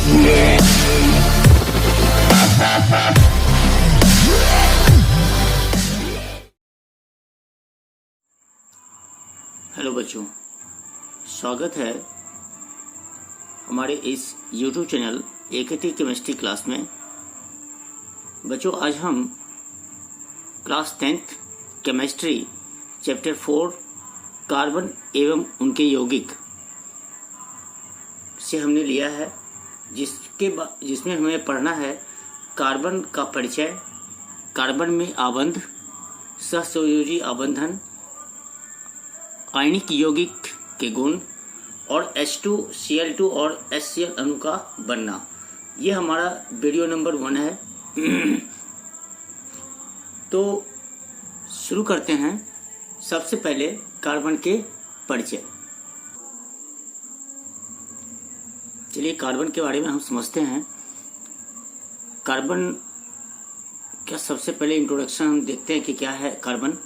Hello बच्चों, स्वागत है हमारे इस YouTube चैनल एकेटी केमिस्ट्री क्लास में। बच्चों, आज हम class 10th chemistry chapter 4 carbon एवं उनके यौगिक से हमने लिया है, जिसमें हमें पढ़ना है कार्बन का परिचय, कार्बन में आबंध, सहसंयोजी आबंधन, आयनिक यौगिक के गुण और H2Cl2 और HCl अणु का बनना। ये हमारा वीडियो नंबर 1 है। तो शुरू करते हैं। सबसे पहले कार्बन के परिचय। चलिए कार्बन के बारे में हम समझते हैं। कार्बन का सबसे पहले इंट्रोडक्शन हम देखते हैं कि क्या है कार्बन।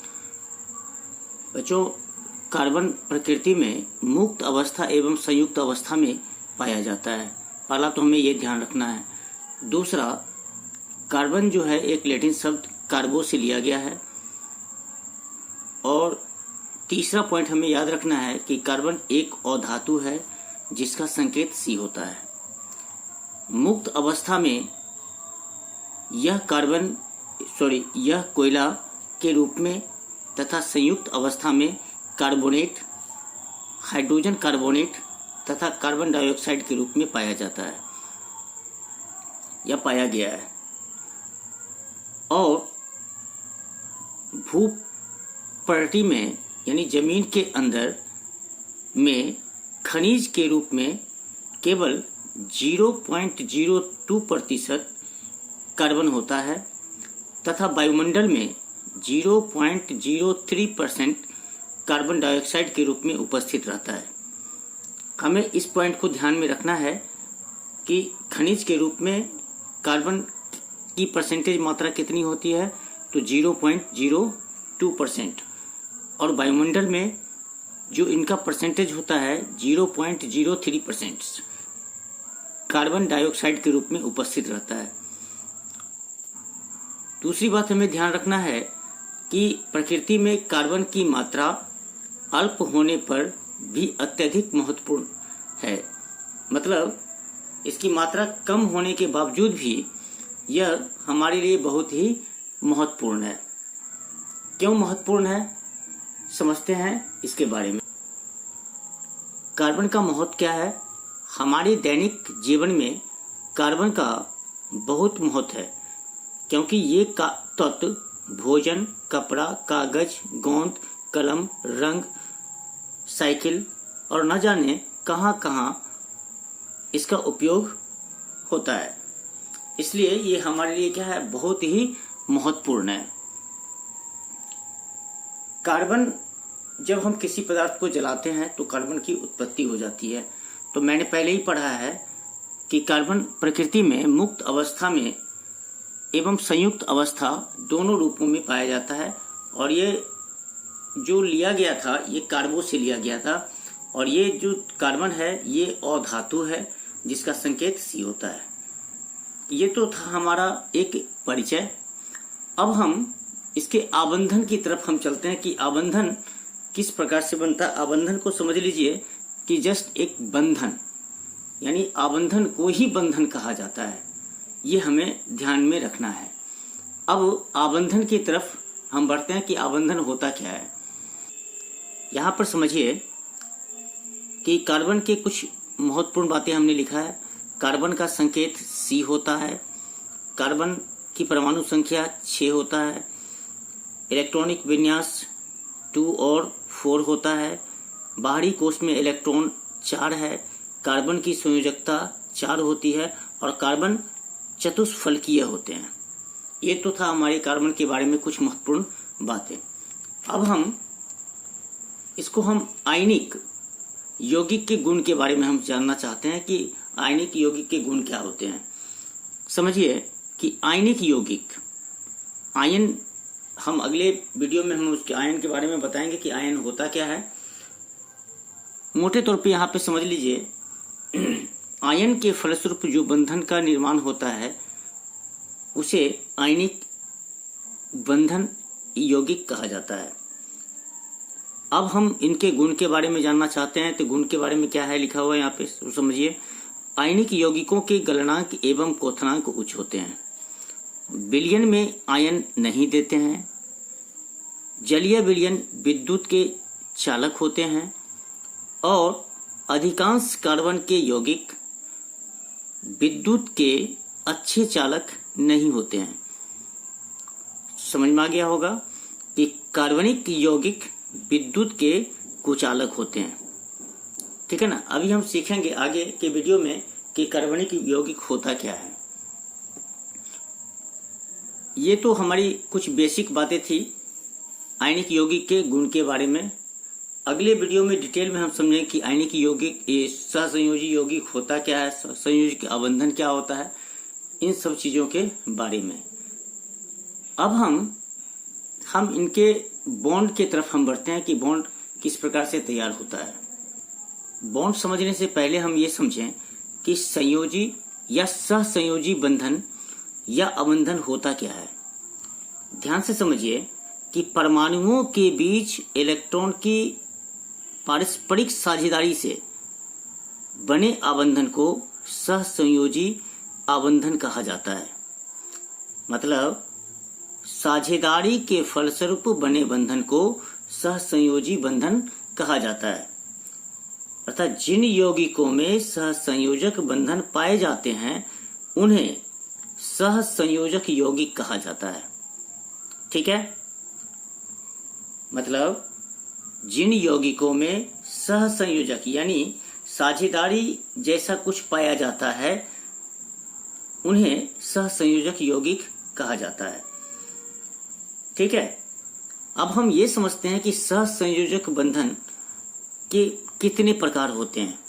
बच्चों, कार्बन प्रकृति में मुक्त अवस्था एवं संयुक्त अवस्था में पाया जाता है। पहला तो हमें ये ध्यान रखना है। दूसरा, कार्बन जो है एक लैटिन शब्द कार्बो से लिया गया है। और तीसरा पॉइंट हमें याद रखना है कि कार्बन एक अधातु है जिसका संकेत C होता है। मुक्त अवस्था में यह कोयला के रूप में तथा संयुक्त अवस्था में कार्बोनेट, हाइड्रोजन कार्बोनेट तथा कार्बन डाइऑक्साइड के रूप में पाया जाता है या पाया गया है। और भूपर्टी में यानी जमीन के अंदर में खनिज के रूप में केवल 0.02% कार्बन होता है तथा वायुमंडल में 0.03% कार्बन डाइऑक्साइड के रूप में उपस्थित रहता है। हमें इस पॉइंट को ध्यान में रखना है कि खनिज के रूप में कार्बन की परसेंटेज मात्रा कितनी होती है, तो 0.02%, और वायुमंडल में जो इनका परसेंटेज होता है 0.03% कार्बन डाइऑक्साइड के रूप में उपस्थित रहता है। दूसरी बात हमें ध्यान रखना है कि प्रकृति में कार्बन की मात्रा अल्प होने पर भी अत्यधिक महत्वपूर्ण है। मतलब इसकी मात्रा कम होने के बावजूद भी यह हमारे लिए बहुत ही महत्वपूर्ण है। क्यों महत्वपूर्ण है, समझते हैं इसके बारे में। कार्बन का महत्व क्या है? हमारे दैनिक जीवन में कार्बन का बहुत महत्व है, क्योंकि ये तत्व भोजन, कपड़ा, कागज, गोंद, कलम, रंग, साइकिल और न जाने कहां कहां इसका उपयोग होता है। इसलिए ये हमारे लिए क्या है, बहुत ही महत्वपूर्ण है। कार्बन, जब हम किसी पदार्थ को जलाते हैं तो कार्बन की उत्पत्ति हो जाती है। तो मैंने पहले ही पढ़ा है कि कार्बन प्रकृति में मुक्त अवस्था में एवं संयुक्त अवस्था दोनों रूपों में पाया जाता है। और ये जो लिया गया था ये कार्बो से लिया गया था। और ये जो कार्बन है ये अधातु है जिसका संकेत C होता है। ये तो था हमारा एक परिचय। अब हम इसके आबंधन की तरफ हम चलते हैं कि आबंधन किस प्रकार से बनता है। आबंधन को समझ लीजिए कि जस्ट एक बंधन, यानी आबंधन को ही बंधन कहा जाता है। ये हमें ध्यान में रखना है। अब आबंधन की तरफ हम बढ़ते हैं कि आबंधन होता क्या है। यहाँ पर समझिए कि कार्बन के कुछ महत्वपूर्ण बातें हमने लिखा है। कार्बन का संकेत C होता है। कार्बन की परमाणु संख्या 6 होता है। इलेक्ट्रॉनिक विन्यास 2 और 4 होता है। बाहरी कोश में इलेक्ट्रॉन 4 है। कार्बन की संयोजकता 4 होती है और कार्बन चतुष्फलकीय होते हैं। ये तो था हमारे कार्बन के बारे में कुछ महत्वपूर्ण बातें। अब हम आयनिक यौगिक के गुण के बारे में हम जानना चाहते हैं कि आयनिक यौगिक के गुण क्या होते हैं। समझिए कि आयनिक यौगिक, आयन, हम अगले वीडियो में हम उसके आयन के बारे में बताएंगे कि आयन होता क्या है। मोटे तौर पे यहाँ पे समझ लीजिए आयन के फलस्वरूप जो बंधन का निर्माण होता है उसे आयनिक बंधन यौगिक कहा जाता है। अब हम इनके गुण के बारे में जानना चाहते हैं, तो गुण के बारे में क्या है लिखा हुआ है यहाँ पे, समझिए। आयनिक यौगिकों के गलनांक एवं क्वथनांक उच्च होते हैं, विलयन में आयन नहीं देते हैं, जलीय विलयन विद्युत के चालक होते हैं और अधिकांश कार्बन के यौगिक विद्युत के अच्छे चालक नहीं होते हैं। समझ में आ गया होगा कि कार्बनिक यौगिक विद्युत के कुचालक होते हैं, ठीक है ना। अभी हम सीखेंगे आगे के वीडियो में कि कार्बनिक यौगिक होता क्या है। ये तो हमारी कुछ बेसिक बातें थी आयनिक यौगिक के गुण के बारे में। अगले वीडियो में डिटेल में हम समझेंगे कि आयनिक यौगिक सहसंयोजी यौगिक होता क्या है, संयोजी आबंधन क्या होता है, इन सब चीजों के बारे में। अब हम इनके बॉन्ड की तरफ हम बढ़ते हैं कि बॉन्ड किस प्रकार से तैयार होता है। बॉन्ड समझने से पहले हम ये समझें कि संयोजी या सहसंयोजी बंधन या अबंधन होता क्या है। ध्यान से समझिए कि परमाणुओं के बीच इलेक्ट्रॉन की पारस्परिक साझेदारी से बने आबंधन को सहसंयोजी आबंधन कहा जाता है। मतलब साझेदारी के फलस्वरूप बने बंधन को सहसंयोजी बंधन कहा जाता है। अर्थात जिन यौगिकों में सहसंयोजक बंधन पाए जाते हैं उन्हें सहसंयोजक यौगिक कहा जाता है, ठीक है। मतलब जिन यौगिकों में सहसंयोजक यानी साझेदारी जैसा कुछ पाया जाता है उन्हें सहसंयोजक यौगिक कहा जाता है, ठीक है। अब हम ये समझते हैं कि सहसंयोजक बंधन के कितने प्रकार होते हैं।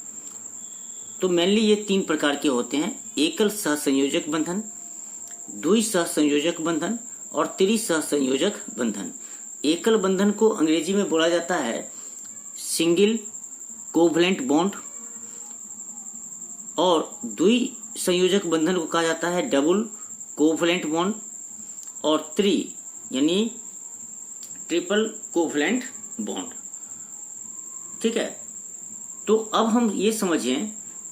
तो मेनली ये 3 प्रकार के होते हैं, एकल सहसंयोजक बंधन, द्वि सहसंयोजक बंधन और त्रिसहसंयोजक बंधन। एकल बंधन को अंग्रेजी में बोला जाता है सिंगल कोवलेंट बॉन्ड और द्वि संयोजक बंधन को कहा जाता है डबल कोवलेंट बॉन्ड और त्रि यानी ट्रिपल कोवलेंट बॉन्ड, ठीक है। तो अब हम ये समझें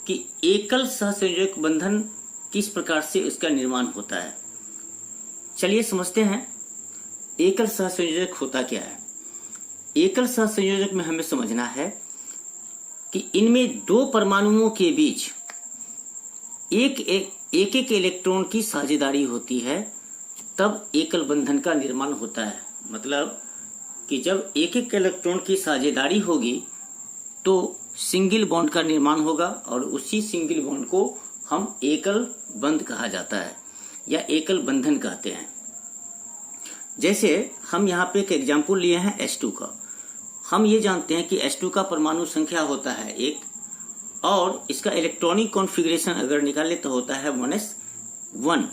कि एकल सहसंयोजक बंधन किस प्रकार से इसका निर्माण होता है। चलिए समझते हैं एकल सहसंयोजक होता क्या है। एकल सहसंयोजक में हमें समझना है कि इनमें 2 परमाणुओं के बीच एक एक इलेक्ट्रॉन की साझेदारी होती है, तब एकल बंधन का निर्माण होता है। मतलब कि जब एक एक इलेक्ट्रॉन की साझेदारी होगी तो सिंगल बॉन्ड का निर्माण होगा और उसी सिंगल बॉन्ड को हम एकल बंध कहा जाता है या एकल बंधन कहते हैं। जैसे हम यहाँ पे एक एग्जाम्पल लिए हैं H2 का। हम ये जानते हैं कि H2 का परमाणु संख्या होता है 1 और इसका इलेक्ट्रॉनिक कॉन्फ़िगरेशन अगर निकाले तो होता है 1s1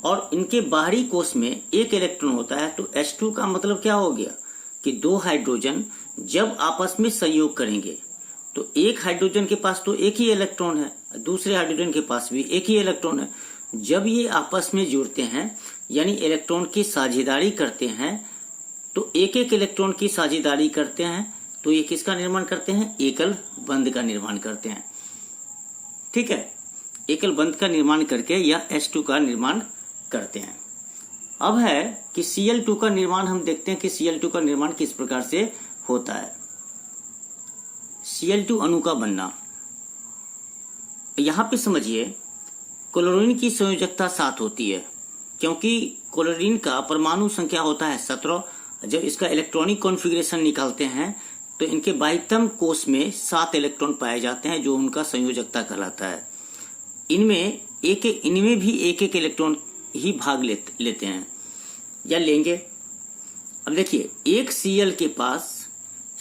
और इनके बाहरी कोश में एक इलेक्ट्रॉन होता है। तो H2 का मतलब क्या हो गया कि 2 हाइड्रोजन जब आपस में संयोग करेंगे तो एक हाइड्रोजन के पास तो एक ही इलेक्ट्रॉन है, दूसरे हाइड्रोजन के पास भी एक ही इलेक्ट्रॉन है। जब ये आपस में जुड़ते हैं यानी इलेक्ट्रॉन की साझेदारी करते हैं तो एक एक इलेक्ट्रॉन की साझेदारी करते हैं तो ये किसका निर्माण करते हैं, एकल बंध का निर्माण करते हैं, ठीक है। एकल बंध का निर्माण करके या H2 का निर्माण करते हैं। अब है कि Cl2 का निर्माण हम देखते हैं कि Cl2 का निर्माण किस प्रकार से होता है। Cl2 अणु का बनना, यहाँ पे समझिए क्लोरीन की संयोजकता 7 होती है क्योंकि क्लोरीन का परमाणु संख्या होता है 17। जब इसका इलेक्ट्रॉनिक कॉन्फ़िगरेशन निकालते हैं तो इनके बाह्यतम कोश में 7 इलेक्ट्रॉन पाए जाते हैं जो उनका संयोजकता कहलाता है। इनमें भी एक एक इलेक्ट्रॉन ही भाग लेते हैं या लेंगे। अब देखिए एक Cl के पास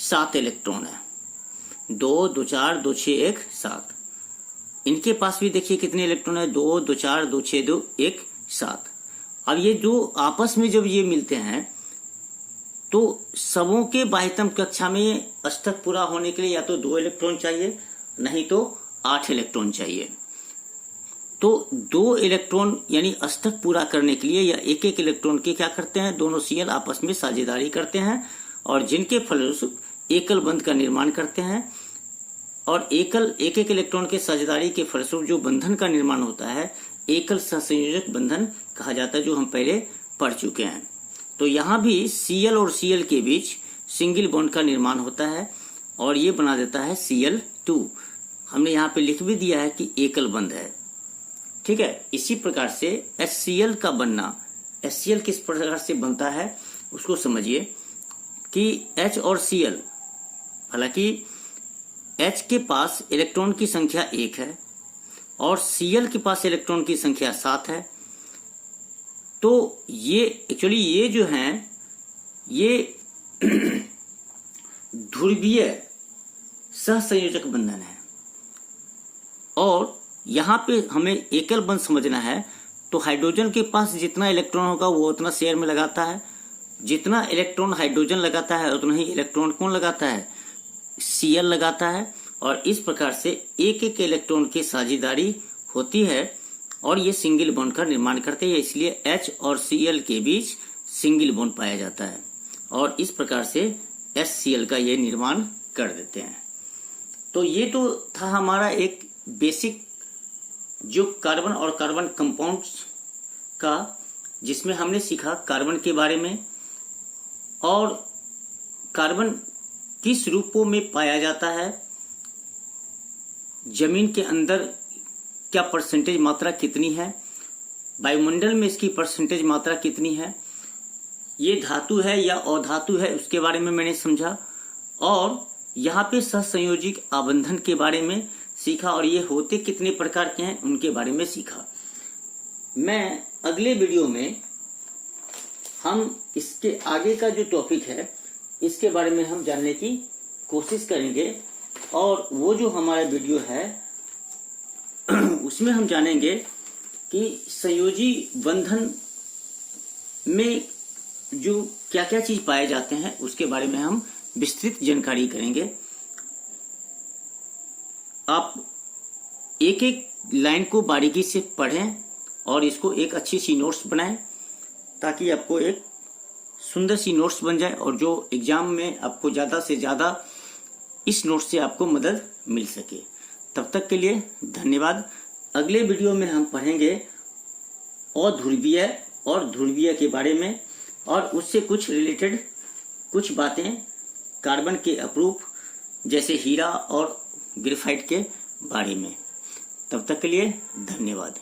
7 इलेक्ट्रॉन है, 2 2 4 2 6 1 7। इनके पास भी देखिए कितने इलेक्ट्रॉन है, 2 2 4 2 6 2 1 7। अब ये जो आपस में जब ये मिलते हैं तो सबों के बाह्यतम कक्षा में अष्टक पूरा होने के लिए या तो 2 इलेक्ट्रॉन चाहिए, नहीं तो 8 इलेक्ट्रॉन चाहिए। तो 2 इलेक्ट्रॉन यानी अष्टक पूरा करने के लिए या एक एक इलेक्ट्रॉन के क्या करते हैं, दोनों Cl आपस में साझेदारी करते हैं और जिनके फलस्वरूप एकल बंध का निर्माण करते हैं। और एक एक इलेक्ट्रॉन के साझेदारी के फलस्वरूप जो बंधन का निर्माण होता है एकल सहसंयोजक बंधन कहा जाता है, जो हम पहले पढ़ चुके हैं। तो यहाँ भी Cl और Cl के बीच सिंगल बॉन्ड का निर्माण होता है और ये बना देता है Cl2। हमने यहाँ पे लिख भी दिया है कि एकल बंध है, ठीक है। इसी प्रकार से HCl का बनना, HCl किस प्रकार से बनता है उसको समझिए कि H और Cl, हालांकि H के पास इलेक्ट्रॉन की संख्या 1 है और Cl के पास इलेक्ट्रॉन की संख्या 7 है। तो ये एक्चुअली ये जो हैं ये ध्रुवीय सहसंयोजक बंधन है और यहाँ पे हमें एकल बंध समझना है। तो हाइड्रोजन के पास जितना इलेक्ट्रॉन होगा वो उतना शेयर में लगाता है, जितना इलेक्ट्रॉन हाइड्रोजन लगाता है उतना ही इलेक्ट्रॉन कौन लगाता है, Cl लगाता है। और इस प्रकार से एक एक इलेक्ट्रॉन की साझेदारी होती है और ये सिंगल बॉन्ड का निर्माण करते हैं, इसलिए H और Cl के बीच सिंगल बॉन्ड पाया जाता है और इस प्रकार से HCl का ये निर्माण कर देते हैं। तो ये तो था हमारा एक बेसिक जो कार्बन और कार्बन कंपाउंड्स का, जिसमें हमने सीखा कार्बन के बारे में और कार्बन किस रूपों में पाया जाता है, जमीन के अंदर क्या परसेंटेज मात्रा कितनी है, वायुमंडल में इसकी परसेंटेज मात्रा कितनी है, ये धातु है या अधातु है उसके बारे में मैंने समझा और यहाँ पे सहसंयोजिक आबंधन के बारे में सीखा और ये होते कितने प्रकार के हैं उनके बारे में सीखा। मैं अगले वीडियो में हम इसके आगे का जो टॉपिक है इसके बारे में हम जानने की कोशिश करेंगे और वो जो हमारा वीडियो है उसमें हम जानेंगे कि संयोजी बंधन में जो क्या क्या चीज पाए जाते हैं उसके बारे में हम विस्तृत जानकारी करेंगे। आप एक एक लाइन को बारीकी से पढ़ें और इसको एक अच्छी सी नोट्स बनाएं ताकि आपको एक सुंदर सी नोट्स बन जाए और जो एग्जाम में आपको ज़्यादा से ज़्यादा इस नोट्स से आपको मदद मिल सके। तब तक के लिए धन्यवाद। अगले वीडियो में हम पढ़ेंगे अध्रुवीय और ध्रुवीय के बारे में और उससे कुछ रिलेटेड कुछ बातें कार्बन के अपरूप जैसे हीरा और ग्रेफाइट के बारे में। तब तक के लिए धन्यवाद।